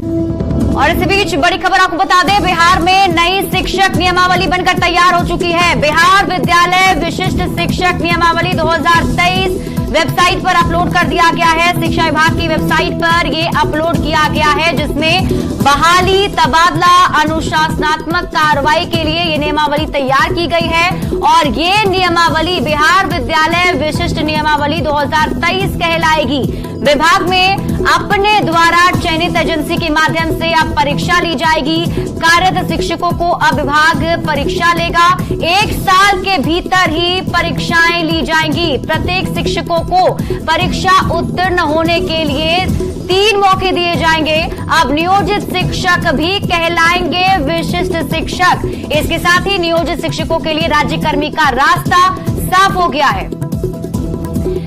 और इसी बीच बड़ी खबर आपको बता दें, बिहार में नई शिक्षक नियमावली बनकर तैयार हो चुकी है। बिहार विद्यालय विशिष्ट शिक्षक नियमावली 2023 वेबसाइट पर अपलोड कर दिया गया है। शिक्षा विभाग की वेबसाइट पर ये अपलोड किया गया है, जिसमें बहाली, तबादला, अनुशासनात्मक कार्रवाई के लिए ये नियमावली तैयार की गई है। और ये नियमावली बिहार विद्यालय विशिष्ट नियमावली 2023 कहलाएगी। विभाग में अपने द्वारा चयनित एजेंसी के माध्यम से अब परीक्षा ली जाएगी। कार्यरत शिक्षकों को अब विभाग परीक्षा लेगा। 1 साल के भीतर ही परीक्षाएं ली जाएंगी। प्रत्येक शिक्षकों को परीक्षा उत्तीर्ण होने के लिए 3 मौके दिए जाएंगे। अब नियोजित शिक्षक भी कहलाएंगे विशिष्ट शिक्षक। इसके साथ ही नियोजित शिक्षकों के लिए राज्यकर्मी का रास्ता साफ हो गया है।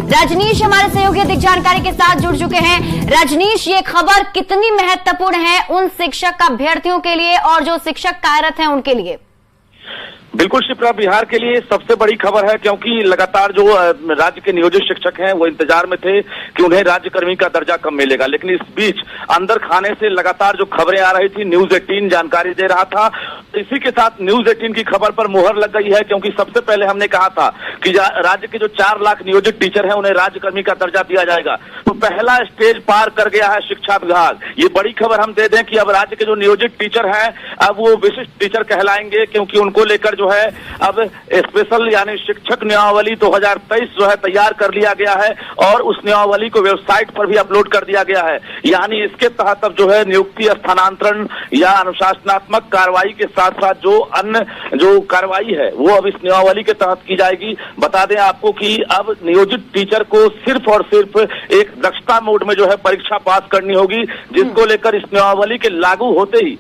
रजनीश हमारे सहयोगी अधिक जानकारी के साथ जुड़ चुके हैं। रजनीश, ये खबर कितनी महत्वपूर्ण है उन शिक्षक अभ्यर्थियों के लिए और जो शिक्षक कार्यरत हैं उनके लिए? बिल्कुल शिप्रा, बिहार के लिए सबसे बड़ी खबर है, क्योंकि लगातार जो राज्य के नियोजित शिक्षक हैं वो इंतजार में थे कि उन्हें राज्यकर्मी का दर्जा कब मिलेगा। लेकिन इस बीच अंदर खाने से लगातार जो खबरें आ रही थी, न्यूज 18 जानकारी दे रहा था। इसी के साथ न्यूज 18 की खबर पर मुहर लग गई है, क्योंकि सबसे पहले हमने कहा था कि राज्य के जो 4 लाख नियोजित टीचर हैं उन्हें राज्यकर्मी का दर्जा दिया जाएगा। तो पहला स्टेज पार कर गया है शिक्षा विभाग। ये बड़ी खबर हम दे दें कि अब राज्य के जो नियोजित टीचर हैं अब वो विशिष्ट टीचर कहलाएंगे, क्योंकि उनको लेकर जो है अब स्पेशल यानी शिक्षक नियमावली 2023 जो है तैयार कर लिया गया है और उस नियमावली को वेबसाइट पर भी अपलोड कर दिया गया है। यानी इसके तहत अब जो है नियुक्ति, स्थानांतरण या अनुशासनात्मक कार्रवाई के साथ साथ जो अन्य जो कार्रवाई है वो अब इस नियमावली के तहत की जाएगी। बता दें आपको कि अब नियोजित टीचर को सिर्फ और सिर्फ एक दक्षता मोड में जो है परीक्षा पास करनी होगी, जिसको लेकर इस नियमावली के लागू होते ही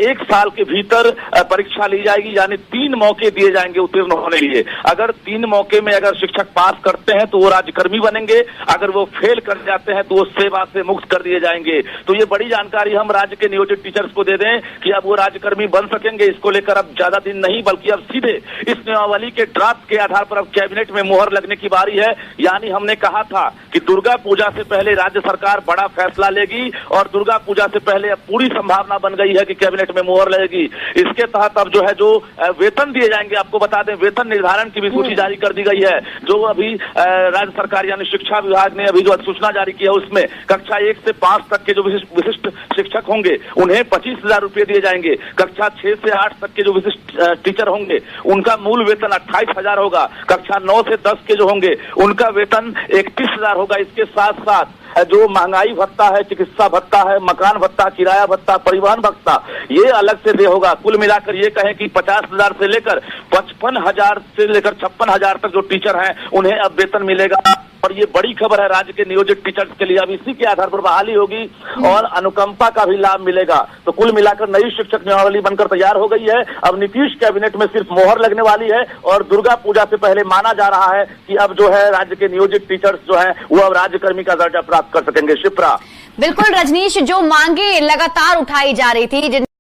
1 साल के भीतर परीक्षा ली जाएगी। यानी 3 मौके दिए जाएंगे उत्तीर्ण होने के लिए। अगर 3 मौके में अगर शिक्षक पास करते हैं तो वो राज्यकर्मी बनेंगे, अगर वो फेल कर जाते हैं तो वो सेवा से मुक्त कर दिए जाएंगे। तो ये बड़ी जानकारी हम राज्य के नियोजित टीचर्स को दे दें कि अब वो राज्यकर्मी बन सकेंगे। इसको लेकर अब ज्यादा दिन नहीं, बल्कि अब सीधे इस नियमावली के ड्राफ्ट के आधार पर अब कैबिनेट में मुहर लगने की बारी है। यानी हमने कहा था कि दुर्गा पूजा से पहले राज्य सरकार बड़ा फैसला लेगी और दुर्गा पूजा से पहले अब पूरी संभावना बन गई है कि कैबिनेट में मुहर लगेगी। इसके तहत अब जो है जो वेतन दिए जाएंगे, आपको बता दें वेतन निर्धारण की भी सूची जारी कर दी गई है। जो अभी राज्य सरकार यानी शिक्षा विभाग ने अभी जो सूचना जारी की है उसमें कक्षा 1 से 5 तक के जो विशिष्ट शिक्षक होंगे उन्हें 25,000 रुपए दिए जाएंगे। कक्षा 6 से 8 तक के जो विशिष्ट टीचर होंगे उनका मूल वेतन 28,000 होगा। कक्षा 9 से 10 के जो होंगे उनका वेतन 31,000 होगा। इसके साथ साथ जो महंगाई भत्ता है, चिकित्सा भत्ता है, मकान भत्ता, किराया भत्ता, परिवहन भत्ता, ये अलग से दे होगा। कुल मिलाकर ये कहें कि 50,000 से लेकर 55,000 से लेकर 56,000 तक जो टीचर हैं उन्हें अब वेतन मिलेगा। और ये बड़ी खबर है राज्य के नियोजित टीचर्स के लिए। अब इसी के आधार पर बहाली होगी और अनुकंपा का भी लाभ मिलेगा। तो कुल मिलाकर नई शिक्षक नियमावली बनकर तैयार हो गई है। अब नीतीश कैबिनेट में सिर्फ मोहर लगने वाली है और दुर्गा पूजा से पहले माना जा रहा है कि अब जो है राज्य के नियोजित टीचर्स जो है वो अब राज्यकर्मी का दर्जा प्राप्त कर सकेंगे। शिप्रा, बिल्कुल रजनीश, जो मांगे लगातार उठाई जा रही थी,